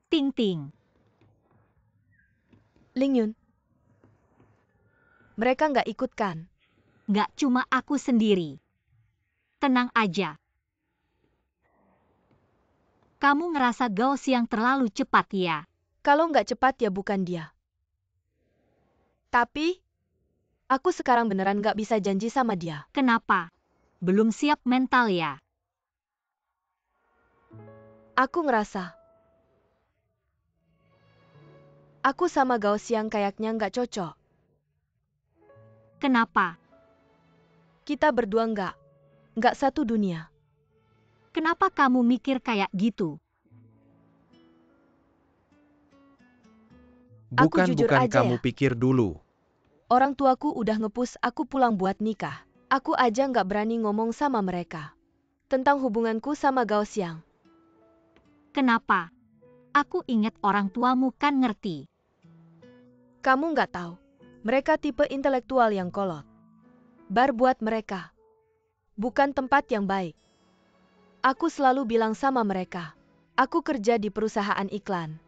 Ting Ting. Lingyun. Mereka nggak ikut kan? Nggak cuma aku sendiri. Tenang aja. Kamu ngerasa Gao Xiang terlalu cepat ya? Kalau nggak cepat ya bukan dia. Tapi, aku sekarang beneran nggak bisa janji sama dia. Kenapa? Belum siap mental ya? Aku ngerasa. Aku sama Gao Xiang kayaknya nggak cocok. Kenapa? Kita berdua nggak satu dunia. Kenapa kamu mikir kayak gitu? Aku jujur Bukan aja kamu ya. pikir dulu. Orang tuaku udah nge-push aku pulang buat nikah. Aku aja nggak berani ngomong sama mereka tentang hubunganku sama Gao Xiang. Kenapa? Aku ingat orang tuamu kan ngerti. Kamu nggak tahu. Mereka tipe intelektual yang kolot. Bar buat mereka. Bukan tempat yang baik. Aku selalu bilang sama mereka. Aku kerja di perusahaan iklan.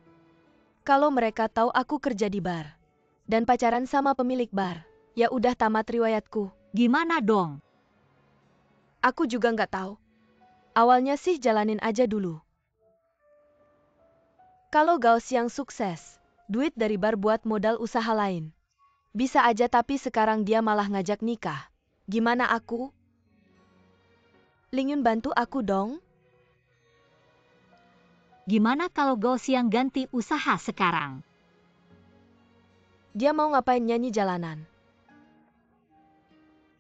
Kalau mereka tahu aku kerja di bar. Dan pacaran sama pemilik bar. Ya udah tamat riwayatku. Gimana dong? Aku juga nggak tahu. Awalnya sih jalanin aja dulu. Kalau Gao Xiang sukses, duit dari bar buat modal usaha lain. Bisa aja tapi sekarang dia malah ngajak nikah. Gimana aku? Lingyun bantu aku dong. Gimana kalau Gao Xiang ganti usaha sekarang? Dia mau ngapain nyanyi jalanan?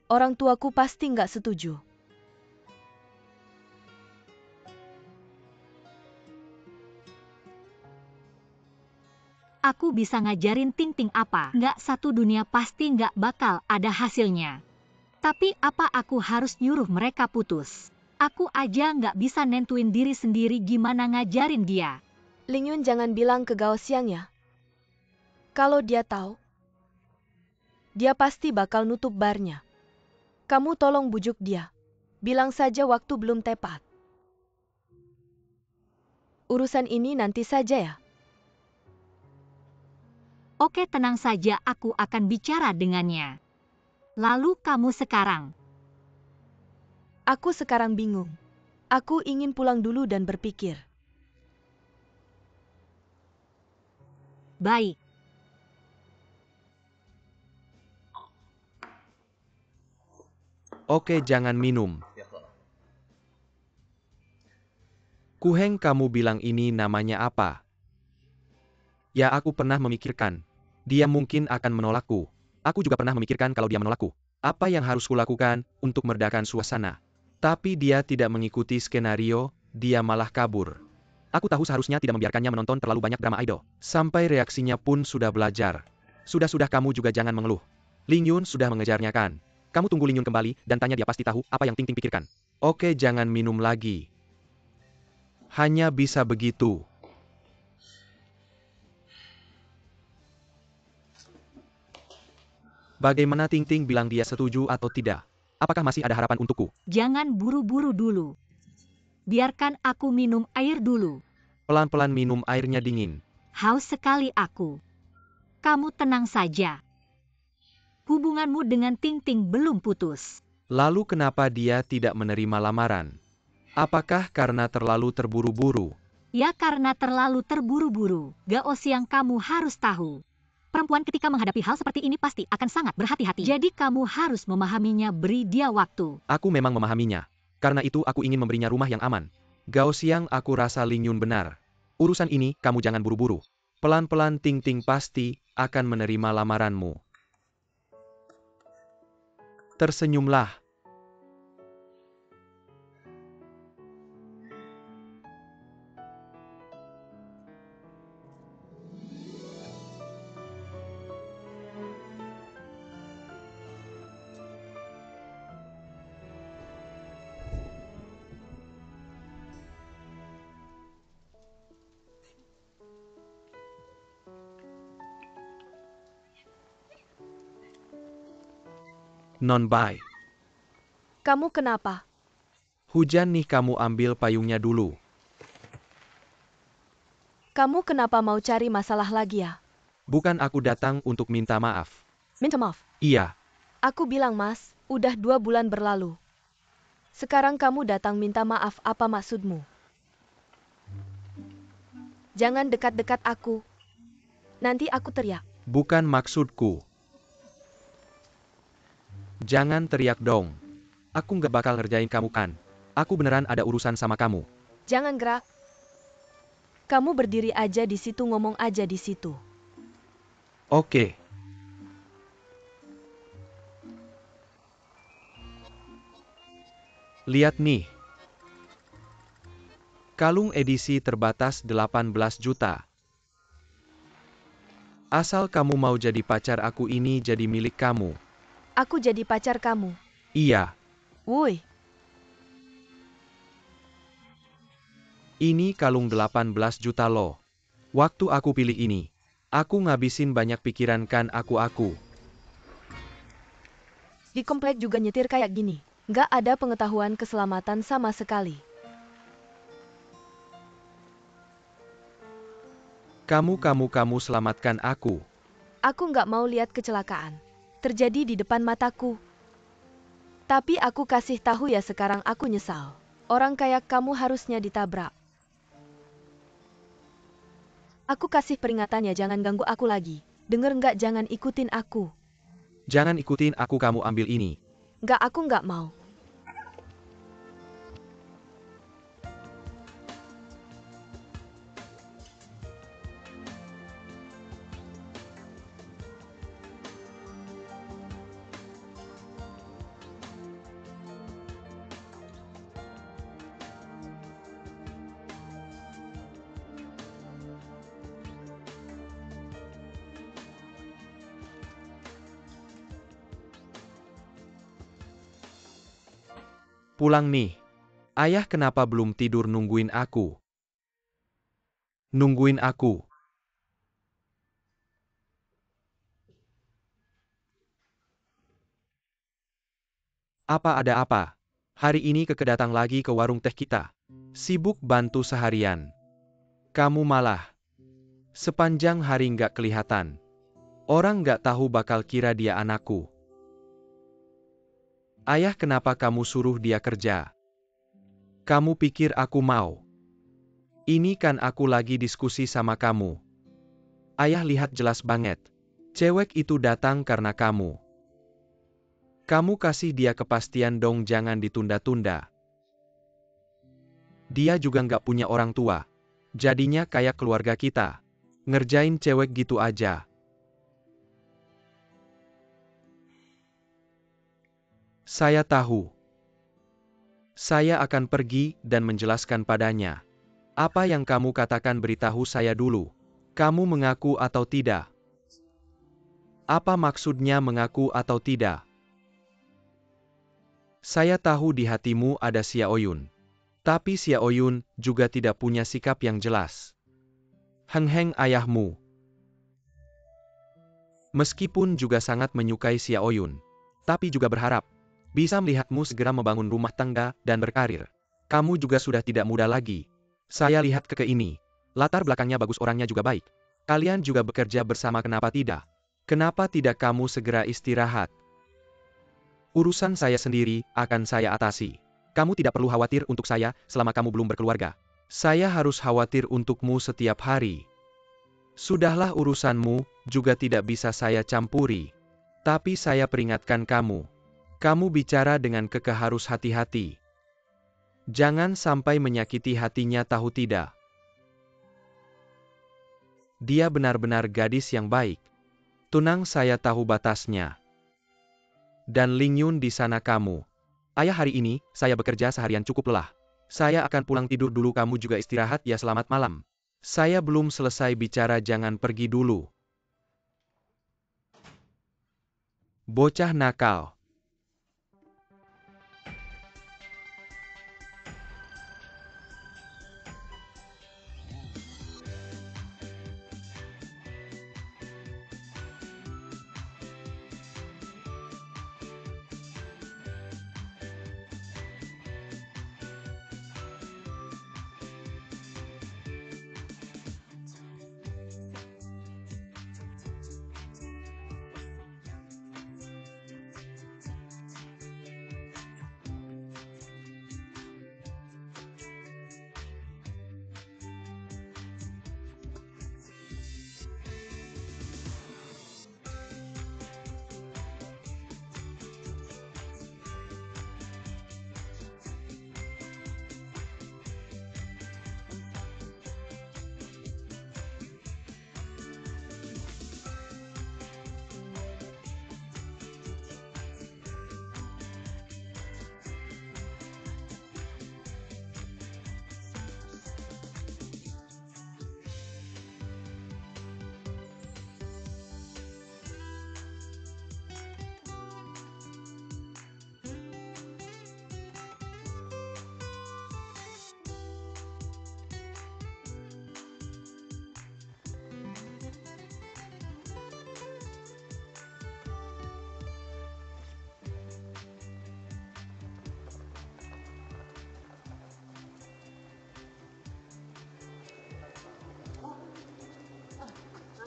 Orang tuaku pasti nggak setuju. Aku bisa ngajarin Ting Ting apa? Nggak satu dunia pasti nggak bakal ada hasilnya. Tapi apa aku harus nyuruh mereka putus? Aku aja nggak bisa nentuin diri sendiri gimana ngajarin dia. Lingyun jangan bilang ke Gao Xiang ya. Kalau dia tahu, dia pasti bakal nutup barnya. Kamu tolong bujuk dia. Bilang saja waktu belum tepat. Urusan ini nanti saja ya. Oke, tenang saja, aku akan bicara dengannya. Lalu kamu sekarang? Aku sekarang bingung. Aku ingin pulang dulu dan berpikir. Baik. Oke, jangan minum. Kuheng, kamu bilang ini namanya apa? Ya, aku pernah memikirkan. Dia mungkin akan menolakku. Aku juga pernah memikirkan kalau dia menolakku. Apa yang harus kulakukan untuk meredakan suasana? Tapi dia tidak mengikuti skenario, dia malah kabur. Aku tahu seharusnya tidak membiarkannya menonton terlalu banyak drama idol. Sampai reaksinya pun sudah belajar. Sudah-sudah, kamu juga jangan mengeluh. Lingyun sudah mengejarnya kan? Kamu tunggu Lingyun kembali dan tanya, dia pasti tahu apa yang Ting Ting pikirkan. Oke, jangan minum lagi. Hanya bisa begitu. Bagaimana Ting Ting bilang dia setuju atau tidak? Apakah masih ada harapan untukku? Jangan buru-buru dulu. Biarkan aku minum air dulu. Pelan-pelan minum airnya dingin. Haus sekali aku. Kamu tenang saja. Hubunganmu dengan Ting Ting belum putus. Lalu kenapa dia tidak menerima lamaran? Apakah karena terlalu terburu-buru? Ya karena terlalu terburu-buru. Gao Xiang, kamu harus tahu. Perempuan ketika menghadapi hal seperti ini pasti akan sangat berhati-hati. Jadi kamu harus memahaminya, beri dia waktu. Aku memang memahaminya. Karena itu aku ingin memberinya rumah yang aman. Gao Xiang, aku rasa Lingyun benar. Urusan ini kamu jangan buru-buru. Pelan-pelan Ting Ting pasti akan menerima lamaranmu. Tersenyumlah. Non-bye. Kamu kenapa? Hujan nih, kamu ambil payungnya dulu. Kamu kenapa mau cari masalah lagi ya? Bukan aku datang untuk minta maaf. Minta maaf. Iya, Aku bilang mas, udah 2 bulan berlalu. Sekarang kamu datang minta maaf, apa maksudmu? Jangan dekat-dekat aku. Nanti aku teriak. bukan maksudku. Jangan teriak dong. Aku nggak bakal ngerjain kamu kan. Aku beneran ada urusan sama kamu. Jangan gerak. Kamu berdiri aja di situ, ngomong aja di situ. Oke. Lihat nih. Kalung edisi terbatas 18 juta. Asal kamu mau jadi pacar aku, ini jadi milik kamu. Aku jadi pacar kamu. Iya, Woi, ini kalung 18 juta loh. Waktu aku pilih ini, aku ngabisin banyak pikiran kan aku. di komplek juga nyetir kayak gini. Nggak ada pengetahuan keselamatan sama sekali. Kamu selamatkan aku. Aku nggak mau lihat kecelakaan terjadi di depan mataku. Tapi aku kasih tahu ya, sekarang aku nyesal. Orang kayak kamu harusnya ditabrak. Aku kasih peringatan ya, jangan ganggu aku lagi. Denger nggak, jangan ikutin aku. Jangan ikutin aku, kamu ambil ini. Nggak, aku nggak mau. Pulang nih. Ayah kenapa belum tidur nungguin aku? Nungguin aku. Apa ada apa? Hari ini Keke datang lagi ke warung teh kita. Sibuk bantu seharian. Kamu malah sepanjang hari nggak kelihatan. Orang nggak tahu bakal kira dia anakku. Ayah kenapa kamu suruh dia kerja? Kamu pikir aku mau? Ini kan aku lagi diskusi sama kamu. Ayah lihat jelas banget. Cewek itu datang karena kamu. Kamu kasih dia kepastian dong, jangan ditunda-tunda. Dia juga nggak punya orang tua. Jadinya kayak keluarga kita. Ngerjain cewek gitu aja. Saya tahu. Saya akan pergi dan menjelaskan padanya. Apa yang kamu katakan, beritahu saya dulu. Kamu mengaku atau tidak? Apa maksudnya mengaku atau tidak? Saya tahu di hatimu ada Sia Oyun. Tapi Sia Oyun juga tidak punya sikap yang jelas. Heng Heng ayahmu. Meskipun juga sangat menyukai Sia Oyun, tapi juga berharap bisa melihatmu segera membangun rumah tangga dan berkarir. Kamu juga sudah tidak muda lagi. Saya lihat Keke ini. Latar belakangnya bagus, orangnya juga baik. Kalian juga bekerja bersama, kenapa tidak? Kenapa tidak kamu segera istirahat? Urusan saya sendiri akan saya atasi. Kamu tidak perlu khawatir untuk saya selama kamu belum berkeluarga. Saya harus khawatir untukmu setiap hari. Sudahlah, urusanmu juga tidak bisa saya campuri. Tapi saya peringatkan kamu. Kamu bicara dengan Keke harus hati-hati. Jangan sampai menyakiti hatinya, tahu tidak? Dia benar-benar gadis yang baik. Tunang, saya tahu batasnya. Dan Ling Yun di sana kamu. Ayah, hari ini saya bekerja seharian cukup lelah. Saya akan pulang tidur dulu, kamu juga istirahat ya, selamat malam. Saya belum selesai bicara, jangan pergi dulu. Bocah nakal.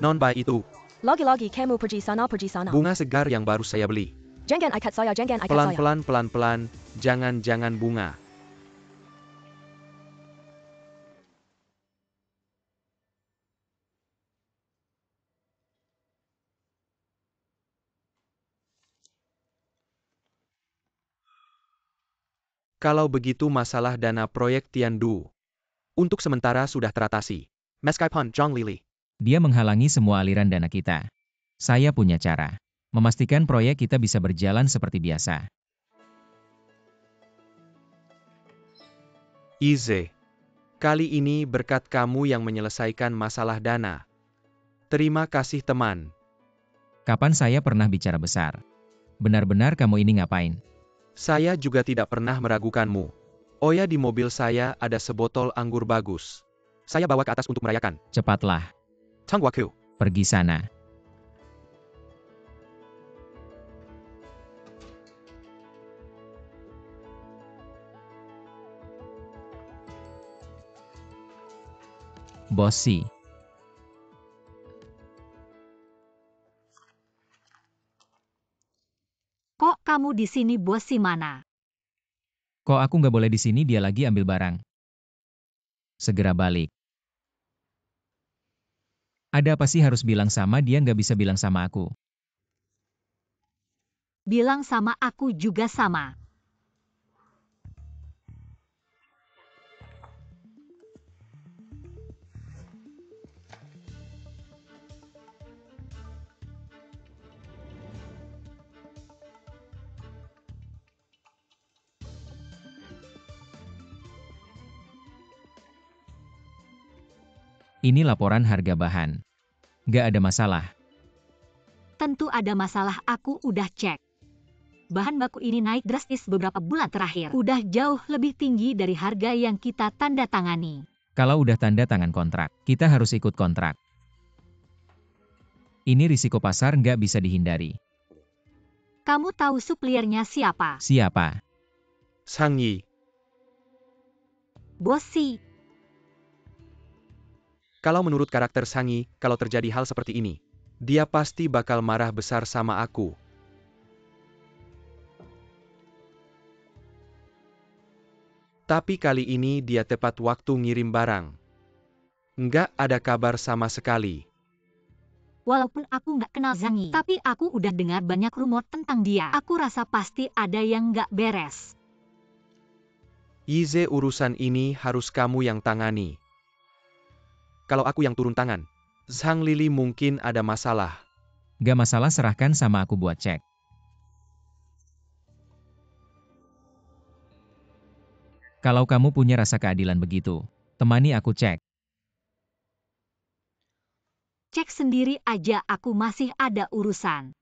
Non buy itu. Lagi-lagi kamu pergi sana. Bunga segar yang baru saya beli. Jangan ikat saya. Pelan-pelan, jangan bunga. Kalau begitu masalah dana proyek Tiandu untuk sementara sudah teratasi. Meskipun Zhang Lili. Dia menghalangi semua aliran dana kita. Saya punya cara. Memastikan proyek kita bisa berjalan seperti biasa. Ize. Kali ini berkat kamu yang menyelesaikan masalah dana. Terima kasih teman. Kapan saya pernah bicara besar? Benar-benar kamu ini ngapain? Saya juga tidak pernah meragukanmu. Oh ya, di mobil saya ada sebotol anggur bagus. Saya bawa ke atas untuk merayakan. Cepatlah. Tangwaku. Pergi sana. Bosi. Kok kamu di sini, bos? Si mana? Kok aku nggak boleh di sini? Dia lagi ambil barang. Segera balik. Ada apa sih harus bilang sama dia, nggak bisa bilang sama aku? Bilang sama aku juga sama. Ini laporan harga bahan. Nggak ada masalah. Tentu ada masalah, aku udah cek. Bahan baku ini naik drastis beberapa bulan terakhir. Udah jauh lebih tinggi dari harga yang kita tanda tangani. Kalau udah tanda tangan kontrak, kita harus ikut kontrak. Ini risiko pasar, nggak bisa dihindari. Kamu tahu supliernya siapa? Siapa? Sang Yi. Bosi. Kalau menurut karakter Sang Yi, kalau terjadi hal seperti ini, dia pasti bakal marah besar sama aku. Tapi kali ini dia tepat waktu ngirim barang. Nggak ada kabar sama sekali. Walaupun aku nggak kenal Zhang Yi, tapi aku udah dengar banyak rumor tentang dia. Aku rasa pasti ada yang nggak beres. Ize, urusan ini harus kamu yang tangani. Kalau aku yang turun tangan, Zhang Lili mungkin ada masalah. Nggak masalah, serahkan sama aku buat cek. Kalau kamu punya rasa keadilan begitu, temani aku cek. Cek sendiri aja, aku masih ada urusan.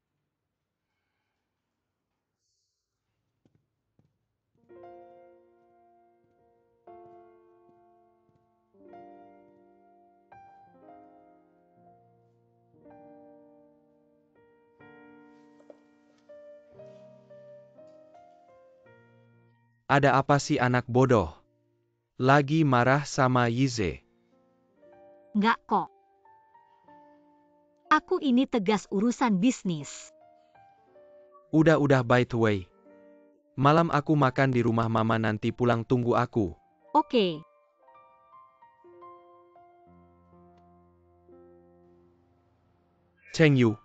Ada apa sih anak bodoh? Lagi marah sama Yize? Nggak kok. Aku ini tegas urusan bisnis. Udah by the way. Malam aku makan di rumah mama, nanti pulang tunggu aku. Oke. Cheng Yu.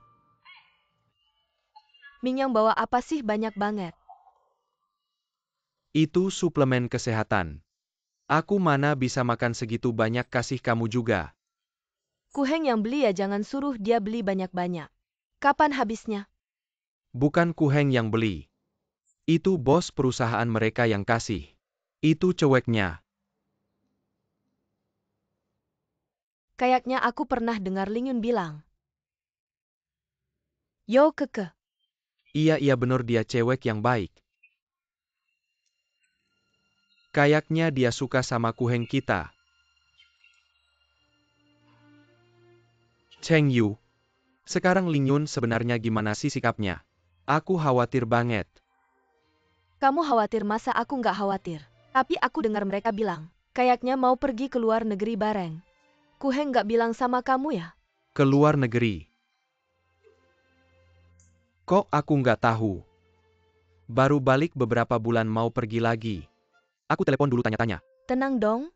Mingyang bawa apa sih banyak banget? Itu suplemen kesehatan. Aku mana bisa makan segitu banyak, kasih kamu juga. Kuheng yang beli ya, jangan suruh dia beli banyak-banyak. Kapan habisnya? Bukan Kuheng yang beli. Itu bos perusahaan mereka yang kasih. Itu ceweknya. Kayaknya aku pernah dengar Lingyun bilang. Yo keke. Iya bener, dia cewek yang baik. Kayaknya dia suka sama Kuheng kita. Cheng Yu. Sekarang Lingyun sebenarnya gimana sih sikapnya? Aku khawatir banget. Kamu khawatir, masa aku nggak khawatir? Tapi aku dengar mereka bilang, kayaknya mau pergi ke luar negeri bareng. Kuheng nggak bilang sama kamu ya? Ke luar negeri. Kok aku nggak tahu? Baru balik beberapa bulan mau pergi lagi. Aku telepon dulu tanya-tanya. Tenang dong.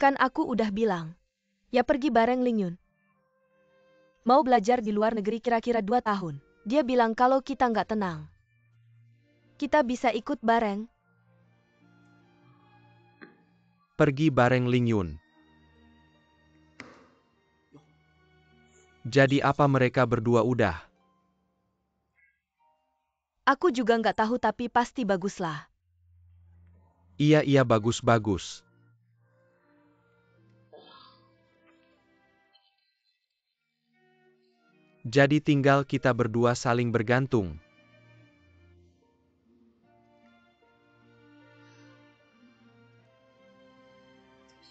Kan aku udah bilang. Ya pergi bareng Lingyun. Mau belajar di luar negeri kira-kira 2 tahun. Dia bilang kalau kita nggak tenang. Kita bisa ikut bareng. Pergi bareng Lingyun. Jadi apa mereka berdua udah? Aku juga nggak tahu tapi pasti baguslah. Iya bagus-bagus. Jadi tinggal kita berdua saling bergantung.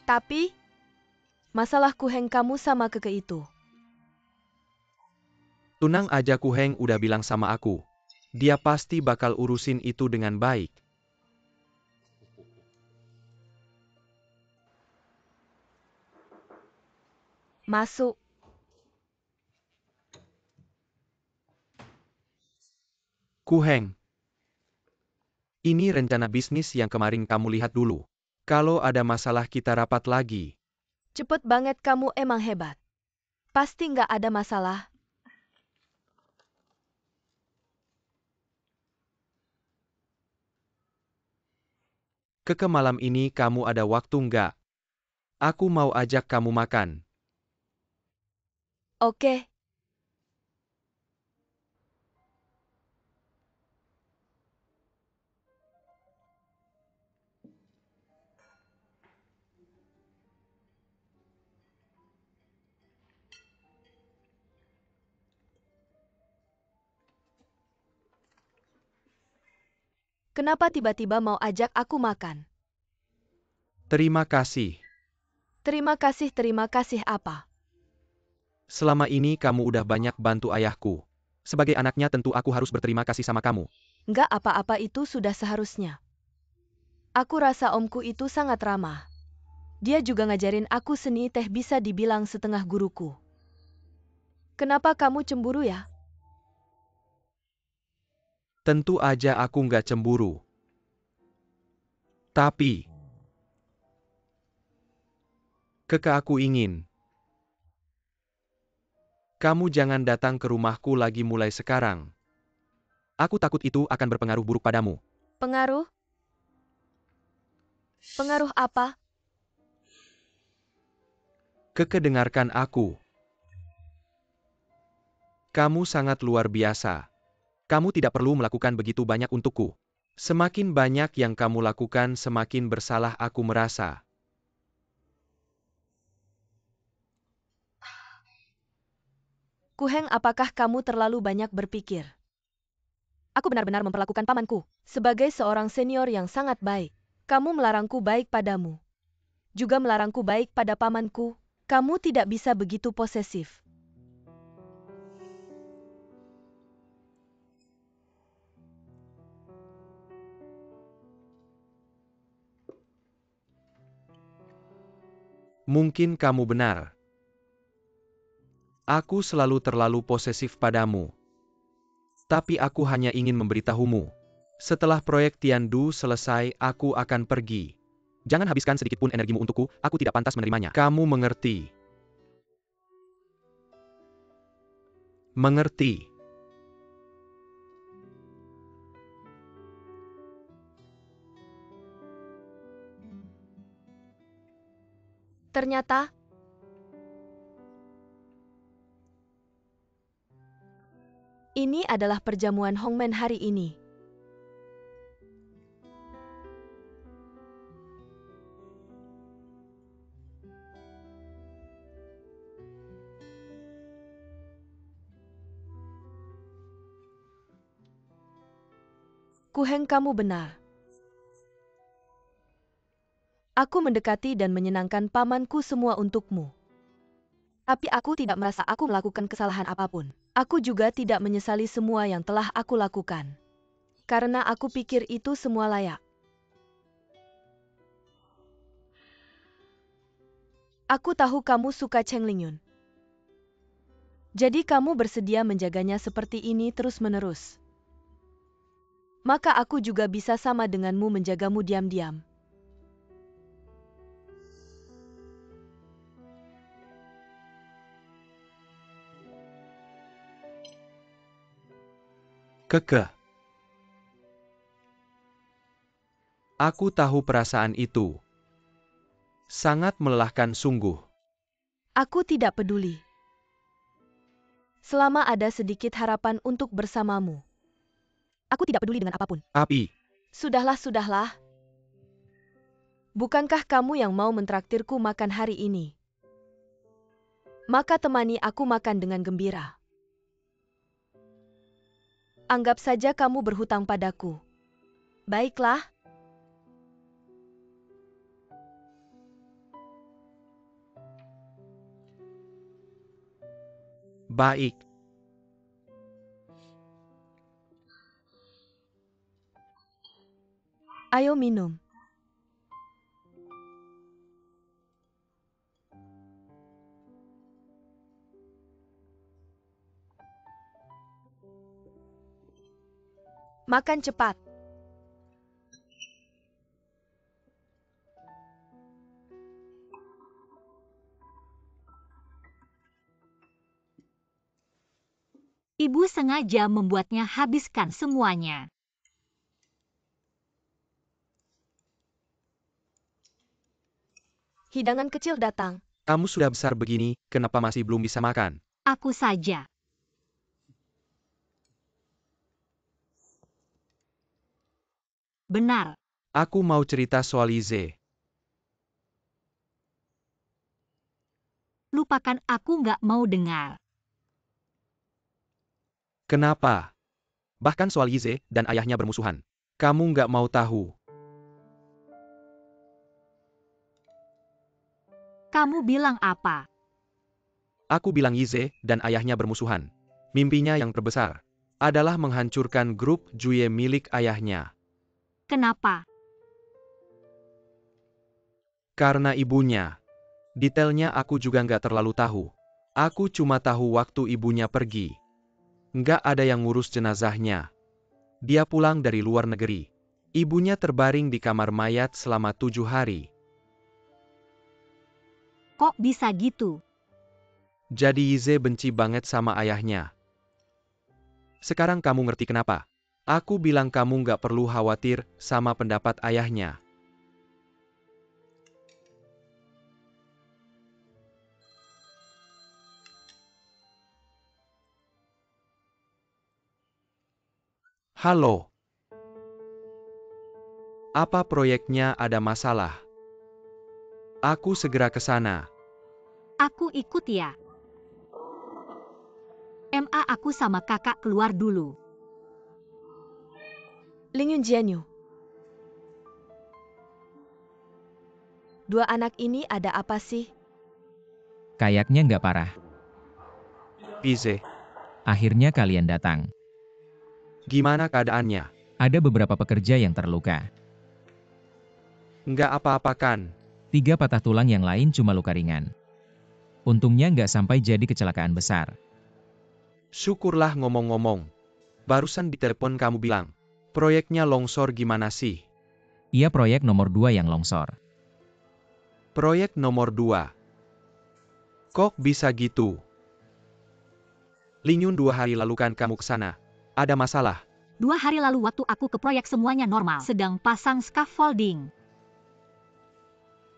Tapi, masalah Kuheng kamu sama Keke itu. Tunang aja Kuheng udah bilang sama aku. Dia pasti bakal urusin itu dengan baik. Masuk. Kuheng. Ini rencana bisnis yang kemarin kamu lihat dulu. Kalau ada masalah kita rapat lagi. Cepet banget kamu emang hebat. Pasti nggak ada masalah. Keke malam ini kamu ada waktu nggak? Aku mau ajak kamu makan. Oke. Kenapa tiba-tiba mau ajak aku makan? Terima kasih. Terima kasih apa? Selama ini kamu udah banyak bantu ayahku. Sebagai anaknya tentu aku harus berterima kasih sama kamu. Nggak apa-apa itu sudah seharusnya. Aku rasa omku itu sangat ramah. Dia juga ngajarin aku seni teh bisa dibilang setengah guruku. Kenapa kamu cemburu ya? Tentu aja aku nggak cemburu. Tapi, Keke aku ingin. Kamu jangan datang ke rumahku lagi mulai sekarang. Aku takut itu akan berpengaruh buruk padamu. Pengaruh? Pengaruh apa? Keke dengarkan aku. Kamu sangat luar biasa. Kamu tidak perlu melakukan begitu banyak untukku. Semakin banyak yang kamu lakukan, semakin bersalah aku merasa. Kuheng, apakah kamu terlalu banyak berpikir? Aku benar-benar memperlakukan pamanku sebagai seorang senior yang sangat baik. Kamu melarangku baik padamu. Juga melarangku baik pada pamanku. Kamu tidak bisa begitu posesif. Mungkin kamu benar. Aku selalu terlalu posesif padamu. Tapi aku hanya ingin memberitahumu. Setelah proyek Tiandu selesai, aku akan pergi. Jangan habiskan sedikit pun energimu untukku, aku tidak pantas menerimanya. Kamu mengerti? Mengerti. Ternyata, ini adalah perjamuan Hongmen hari ini. Kuheng, kamu benar. Aku mendekati dan menyenangkan pamanku semua untukmu. Tapi aku tidak merasa aku melakukan kesalahan apapun. Aku juga tidak menyesali semua yang telah aku lakukan. Karena aku pikir itu semua layak. Aku tahu kamu suka Cheng Lingyun. Jadi kamu bersedia menjaganya seperti ini terus-menerus. Maka aku juga bisa sama denganmu menjagamu diam-diam. Kekeh. Aku tahu perasaan itu. Sangat melelahkan sungguh. Aku tidak peduli. Selama ada sedikit harapan untuk bersamamu. Aku tidak peduli dengan apapun. Tapi, Sudahlah. Bukankah kamu yang mau mentraktirku makan hari ini? Maka temani aku makan dengan gembira. Anggap saja kamu berhutang padaku. Baiklah. baik. Ayo minum. Makan cepat. Ibu sengaja membuatnya habiskan semuanya. Hidangan kecil datang. Kamu sudah besar begini, kenapa masih belum bisa makan? Aku saja. Benar. Aku mau cerita soal Ize. Lupakan, aku nggak mau dengar. Kenapa? Bahkan soal Ize dan ayahnya bermusuhan. Kamu nggak mau tahu. Kamu bilang apa? Aku bilang Ize dan ayahnya bermusuhan. Mimpinya yang terbesar adalah menghancurkan grup Juye milik ayahnya. Kenapa? Karena ibunya. Detailnya aku juga nggak terlalu tahu. Aku cuma tahu waktu ibunya pergi. Nggak ada yang ngurus jenazahnya. Dia pulang dari luar negeri. Ibunya terbaring di kamar mayat selama 7 hari. Kok bisa gitu? Jadi Ize benci banget sama ayahnya. Sekarang kamu ngerti kenapa? Aku bilang kamu nggak perlu khawatir sama pendapat ayahnya. Halo. Apa proyeknya ada masalah? Aku segera ke sana. Aku ikut ya. Aku sama kakak keluar dulu. Lingyun Jianyu. Dua anak ini ada apa sih? Kayaknya nggak parah. Ize, Akhirnya kalian datang. gimana keadaannya? Ada beberapa pekerja yang terluka. Nggak apa-apa kan? 3 patah tulang, yang lain cuma luka ringan. Untungnya nggak sampai jadi kecelakaan besar. Syukurlah. Ngomong-ngomong. Barusan di telepon kamu bilang, proyeknya longsor gimana sih? Iya, proyek nomor 2 yang longsor. Proyek nomor 2. Kok bisa gitu? Lingyun 2 hari lalu kan kamu ke sana. Ada masalah? 2 hari lalu waktu aku ke proyek semuanya normal. Sedang pasang scaffolding.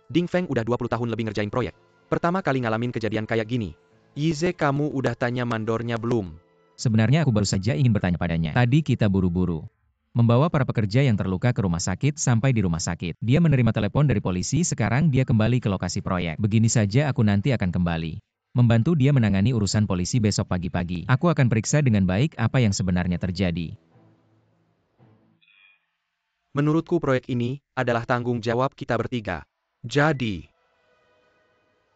Ding Feng udah 20 tahun lebih ngerjain proyek. Pertama kali ngalamin kejadian kayak gini. Ize, kamu udah tanya mandornya belum? Sebenarnya aku baru saja ingin bertanya padanya. Tadi kita buru-buru membawa para pekerja yang terluka ke rumah sakit. Sampai di rumah sakit, dia menerima telepon dari polisi. Sekarang dia kembali ke lokasi proyek. Begini saja, aku nanti akan kembali membantu dia menangani urusan polisi besok pagi-pagi. Aku akan periksa dengan baik apa yang sebenarnya terjadi. Menurutku proyek ini adalah tanggung jawab kita bertiga. Jadi,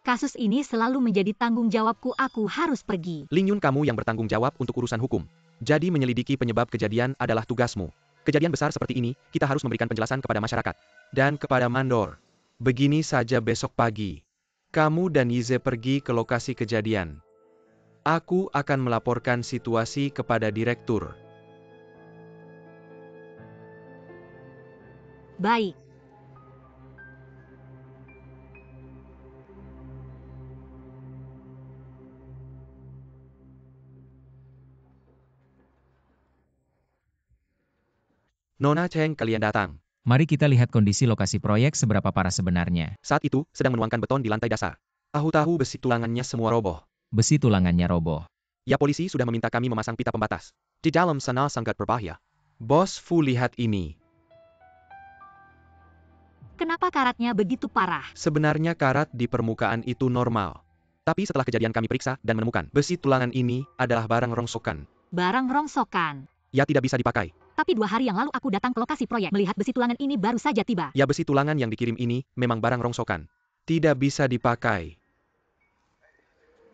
Kasus ini selalu menjadi tanggung jawabku, aku harus pergi. Lingyun, kamu yang bertanggung jawab untuk urusan hukum. Jadi menyelidiki penyebab kejadian adalah tugasmu. Kejadian besar seperti ini, kita harus memberikan penjelasan kepada masyarakat. Dan kepada mandor. Begini saja, besok pagi kamu dan Ize pergi ke lokasi kejadian. Aku akan melaporkan situasi kepada direktur. Baik. Nona Cheng, kalian datang. Mari kita lihat kondisi lokasi proyek seberapa parah sebenarnya. Saat itu, sedang menuangkan beton di lantai dasar. Tahu-tahu besi tulangannya semua roboh. Besi tulangannya roboh. Ya, polisi sudah meminta kami memasang pita pembatas. Di dalam sana sangat berbahaya. Bos Fu, lihat ini. Kenapa karatnya begitu parah? Sebenarnya karat di permukaan itu normal. Tapi setelah kejadian kami periksa dan menemukan, besi tulangan ini adalah barang rongsokan. Barang rongsokan. Ya, tidak bisa dipakai. Tapi 2 hari yang lalu aku datang ke lokasi proyek melihat besi tulangan ini baru saja tiba. Ya, besi tulangan yang dikirim ini memang barang rongsokan. Tidak bisa dipakai.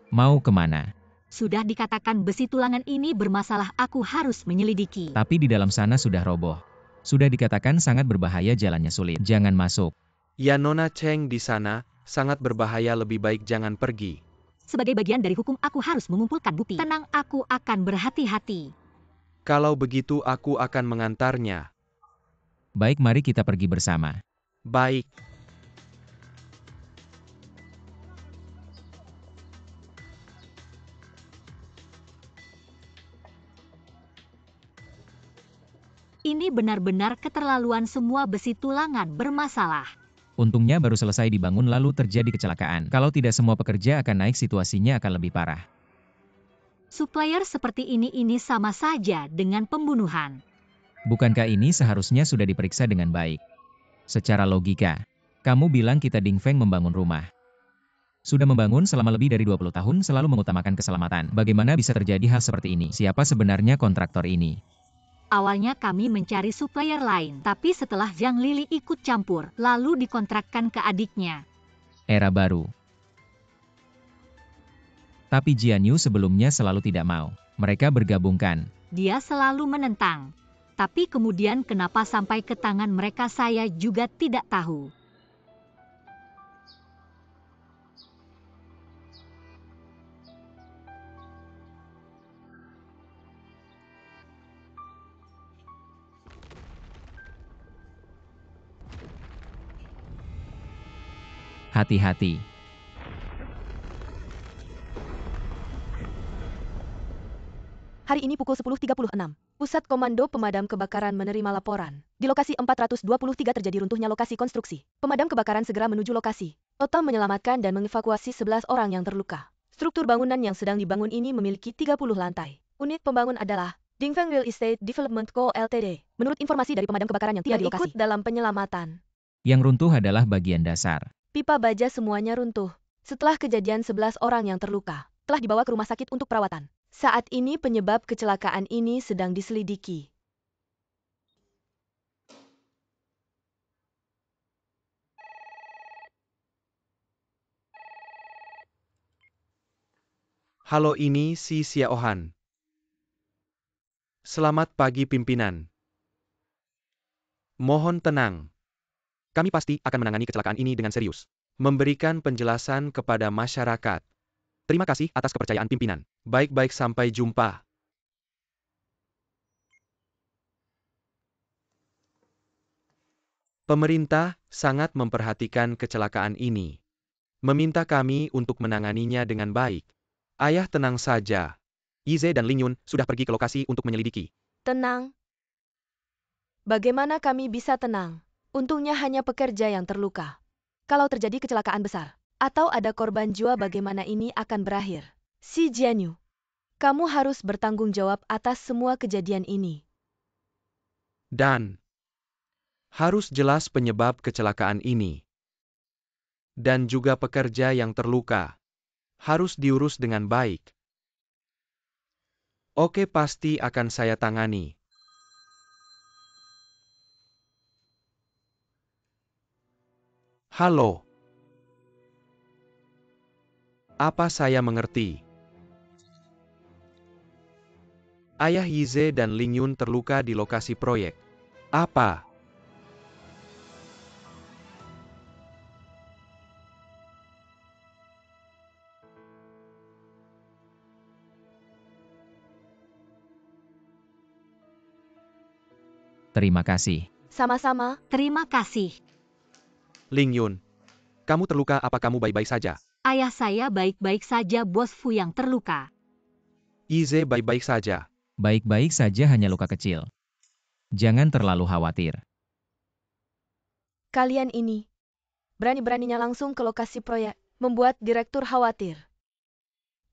Mau kemana? Sudah dikatakan besi tulangan ini bermasalah, aku harus menyelidiki. Tapi di dalam sana sudah roboh. Sudah dikatakan sangat berbahaya, jalannya sulit. Jangan masuk. Ya, Nona Cheng, di sana sangat berbahaya, lebih baik jangan pergi. Sebagai bagian dari hukum aku harus mengumpulkan bukti. Tenang, aku akan berhati-hati. Kalau begitu aku akan mengantarnya. Baik, mari kita pergi bersama. Baik. Ini benar-benar keterlaluan, semua besi tulangan bermasalah. Untungnya baru selesai dibangun lalu terjadi kecelakaan. Kalau tidak semua pekerja akan naik, situasinya akan lebih parah. Supplier seperti ini sama saja dengan pembunuhan. Bukankah ini seharusnya sudah diperiksa dengan baik? Secara logika, kamu bilang kita Dingfeng membangun rumah. Sudah membangun selama lebih dari 20 tahun, selalu mengutamakan keselamatan. Bagaimana bisa terjadi hal seperti ini? Siapa sebenarnya kontraktor ini? Awalnya kami mencari supplier lain, tapi setelah Zhang Lili ikut campur, lalu dikontrakkan ke adiknya. Era baru. Tapi Jian Yu sebelumnya selalu tidak mau. Mereka bergabungkan. Dia selalu menentang. Tapi kemudian kenapa sampai ke tangan mereka saya juga tidak tahu. Hati-hati. Hari ini pukul 10.36. Pusat Komando Pemadam Kebakaran menerima laporan. Di lokasi 423 terjadi runtuhnya lokasi konstruksi. Pemadam kebakaran segera menuju lokasi. Total menyelamatkan dan mengevakuasi 11 orang yang terluka. Struktur bangunan yang sedang dibangun ini memiliki 30 lantai. Unit pembangun adalah Dingfeng Real Estate Development Co. Ltd. Menurut informasi dari pemadam kebakaran yang tiba di lokasi, ikut dalam penyelamatan. Yang runtuh adalah bagian dasar. Pipa baja semuanya runtuh. Setelah kejadian 11 orang yang terluka telah dibawa ke rumah sakit untuk perawatan. Saat ini penyebab kecelakaan ini sedang diselidiki. Halo, ini si Xiaohan. Selamat pagi pimpinan. Mohon tenang. Kami pasti akan menangani kecelakaan ini dengan serius. Memberikan penjelasan kepada masyarakat. Terima kasih atas kepercayaan pimpinan. Baik-baik, sampai jumpa. Pemerintah sangat memperhatikan kecelakaan ini. Meminta kami untuk menanganinya dengan baik. Ayah, tenang saja. Yize dan Ling Yun sudah pergi ke lokasi untuk menyelidiki. Tenang. Bagaimana kami bisa tenang? Untungnya hanya pekerja yang terluka. Kalau terjadi kecelakaan besar, atau ada korban jiwa, bagaimana ini akan berakhir? Si Jian Yu, kamu harus bertanggung jawab atas semua kejadian ini. Dan harus jelas penyebab kecelakaan ini. Dan juga pekerja yang terluka. Harus diurus dengan baik. Oke, pasti akan saya tangani. Halo. Apa saya mengerti? Ayah Yize dan Ling Yun terluka di lokasi proyek. Apa? Terima kasih. Sama-sama. Terima kasih. Ling Yun, kamu terluka apa kamu baik-baik saja? Ayah saya baik-baik saja, Bos Fu yang terluka. Ize baik-baik saja. Baik-baik saja, hanya luka kecil. Jangan terlalu khawatir. Kalian ini berani-beraninya langsung ke lokasi proyek, membuat direktur khawatir.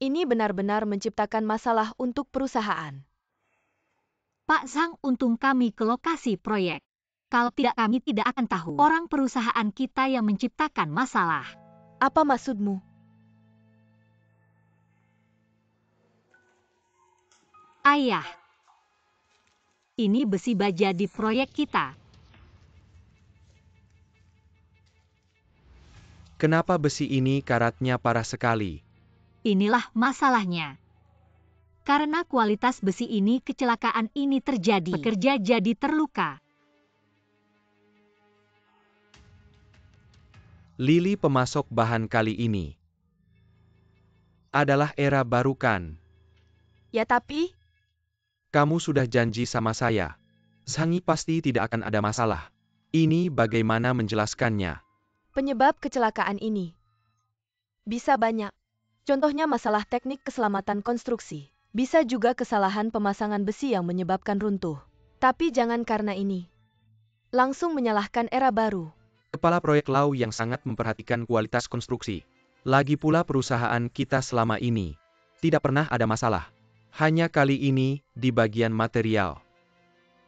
Ini benar-benar menciptakan masalah untuk perusahaan. Pak Zhang, untung kami ke lokasi proyek. Kalau tidak, kami tidak akan tahu orang perusahaan kita yang menciptakan masalah. Apa maksudmu? Ayah, ini besi baja di proyek kita. Kenapa besi ini karatnya parah sekali? Inilah masalahnya. Karena kualitas besi ini, kecelakaan ini terjadi. Pekerja jadi terluka. Lili pemasok bahan kali ini adalah era baru kan? Ya tapi, Kamu sudah janji sama saya. Zhangi pasti tidak akan ada masalah. Ini bagaimana menjelaskannya? penyebab kecelakaan ini bisa banyak. Contohnya masalah teknik keselamatan konstruksi. Bisa juga kesalahan pemasangan besi yang menyebabkan runtuh. Tapi jangan karena ini langsung menyalahkan era baru. Kepala proyek Lau yang sangat memperhatikan kualitas konstruksi. Lagi pula perusahaan kita selama ini tidak pernah ada masalah. Hanya kali ini di bagian material.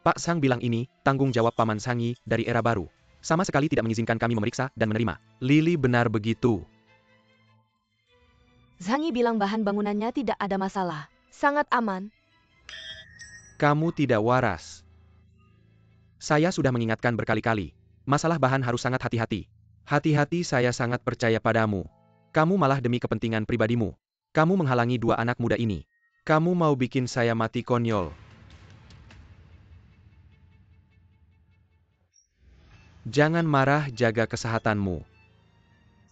Pak Sang bilang ini tanggung jawab Paman Zhangi dari era baru. Sama sekali tidak mengizinkan kami memeriksa dan menerima. Lili benar begitu. Zhangi bilang bahan bangunannya tidak ada masalah. Sangat aman. Kamu tidak waras. Saya sudah mengingatkan berkali-kali. Masalah bahan harus sangat hati-hati. Hati-hati, saya sangat percaya padamu. Kamu malah demi kepentingan pribadimu. Kamu menghalangi dua anak muda ini. Kamu mau bikin saya mati konyol. Jangan marah, jaga kesehatanmu.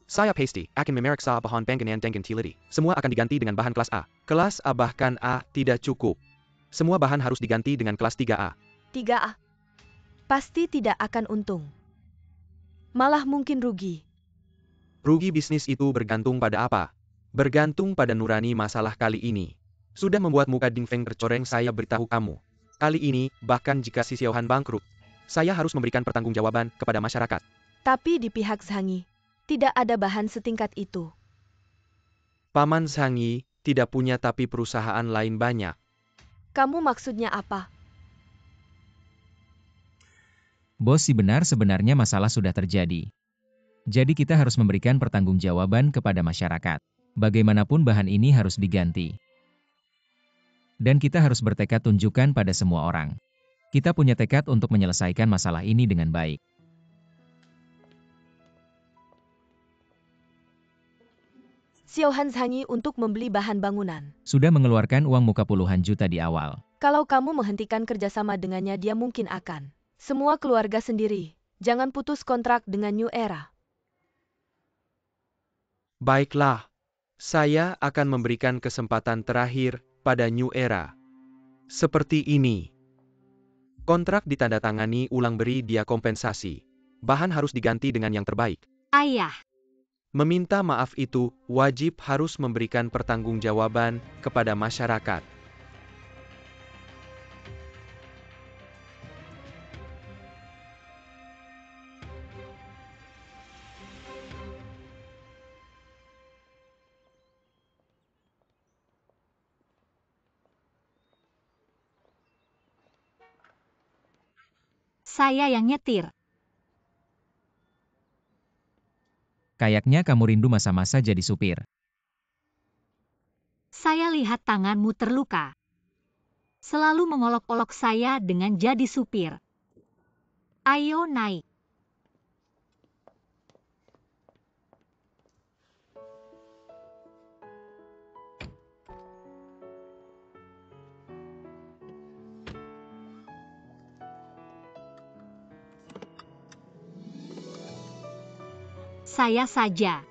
Saya pasti akan memeriksa bahan bangunan dengan teliti. Semua akan diganti dengan bahan kelas A. Kelas A bahkan A tidak cukup. Semua bahan harus diganti dengan kelas 3A. 3A. Pasti tidak akan untung. Malah mungkin rugi. Rugi bisnis itu bergantung pada apa? Bergantung pada nurani masalah kali ini. Sudah membuat muka Ding Feng tercoreng, saya beritahu kamu. Kali ini, bahkan jika si Xiaohan bangkrut, saya harus memberikan pertanggungjawaban kepada masyarakat. Tapi di pihak Zhangi, tidak ada bahan setingkat itu. Paman Zhangi tidak punya, tapi perusahaan lain banyak. Kamu maksudnya apa? Bos, si benar, sebenarnya masalah sudah terjadi. Jadi kita harus memberikan pertanggungjawaban kepada masyarakat. Bagaimanapun bahan ini harus diganti. Dan kita harus bertekad tunjukkan pada semua orang. Kita punya tekad untuk menyelesaikan masalah ini dengan baik. Xiaohan Zhangi untuk membeli bahan bangunan. Sudah mengeluarkan uang muka puluhan juta di awal. Kalau kamu menghentikan kerjasama dengannya, dia mungkin akan. Semua keluarga sendiri. Jangan putus kontrak dengan New Era. Baiklah, saya akan memberikan kesempatan terakhir pada New Era. Seperti ini. Kontrak ditandatangani ulang, beri dia kompensasi. Bahan harus diganti dengan yang terbaik. Ayah, Meminta maaf itu wajib harus memberikan pertanggungjawaban kepada masyarakat. saya yang nyetir. Kayaknya kamu rindu masa-masa jadi supir. Saya lihat tanganmu terluka. Selalu mengolok-olok saya dengan jadi supir. Ayo naik. Saya saja.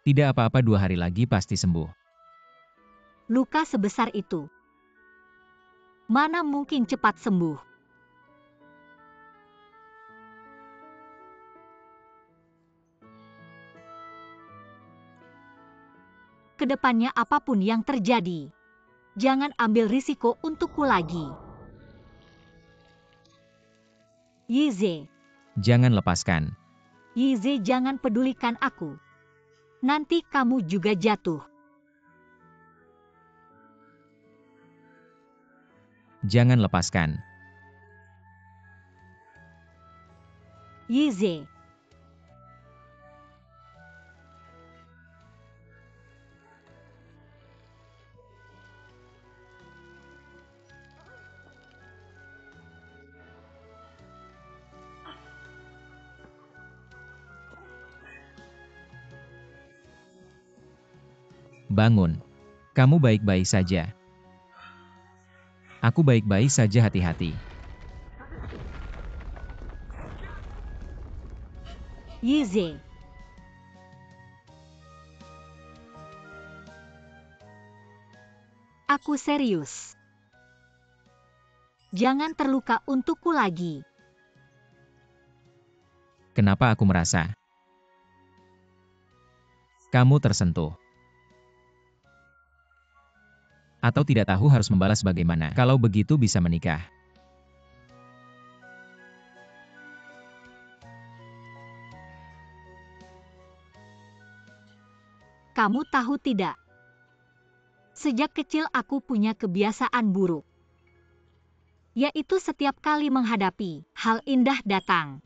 Tidak apa-apa, 2 hari lagi pasti sembuh. Luka sebesar itu. Mana mungkin cepat sembuh? Kedepannya apapun yang terjadi, jangan ambil risiko untukku lagi. Yize, Jangan lepaskan. Yize, jangan pedulikan aku. Nanti kamu juga jatuh. Jangan lepaskan. Yize, Bangun. Kamu baik-baik saja. Aku baik-baik saja, hati-hati. Yize. Aku serius. Jangan terluka untukku lagi. Kenapa aku merasa kamu tersentuh? Atau tidak tahu harus membalas bagaimana? Kalau begitu bisa menikah. Kamu tahu tidak? Sejak kecil aku punya kebiasaan buruk. Yaitu setiap kali menghadapi hal indah datang,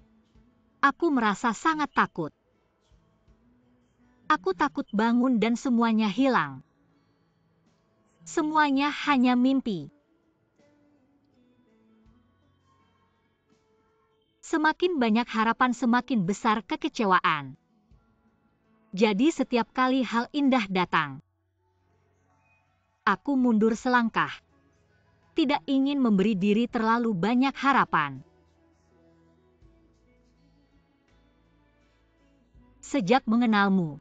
aku merasa sangat takut. Aku takut bangun dan semuanya hilang. Semuanya hanya mimpi. Semakin banyak harapan, semakin besar kekecewaan. Jadi setiap kali hal indah datang, aku mundur selangkah. Tidak ingin memberi diri terlalu banyak harapan. Sejak mengenalmu,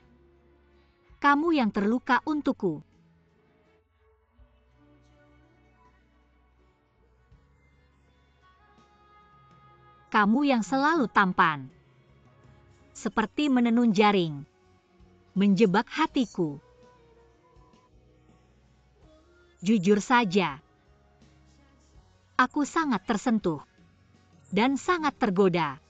kamu yang terluka untukku. Kamu yang selalu tampan, seperti menenun jaring, menjebak hatiku. Jujur saja, aku sangat tersentuh dan sangat tergoda.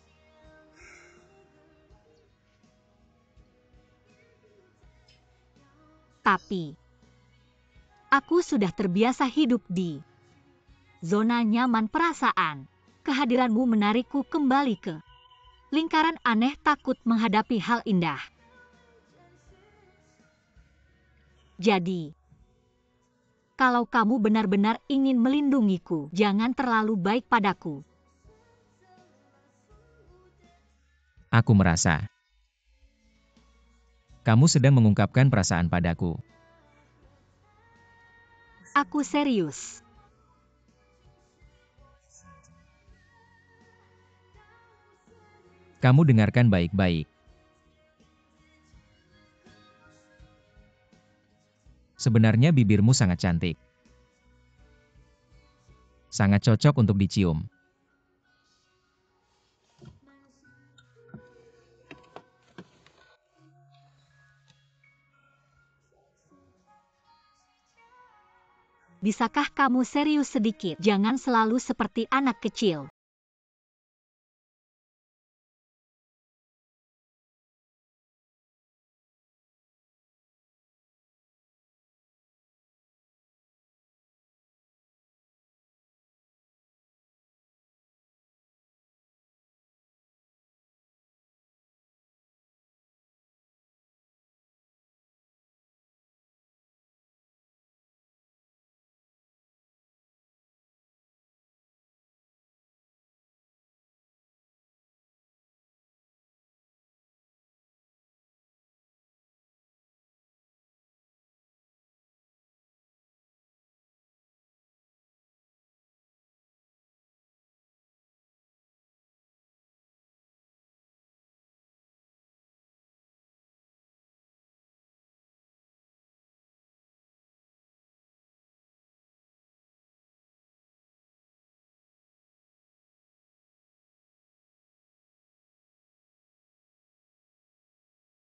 Tapi, aku sudah terbiasa hidup di zona nyaman perasaan. Kehadiranmu menarikku kembali ke lingkaran aneh, takut menghadapi hal indah. Jadi, kalau kamu benar-benar ingin melindungiku, jangan terlalu baik padaku. Aku merasa kamu sedang mengungkapkan perasaan padaku. Aku serius. Kamu dengarkan baik-baik. Sebenarnya bibirmu sangat cantik. Sangat cocok untuk dicium. Bisakah kamu serius sedikit? Jangan selalu seperti anak kecil.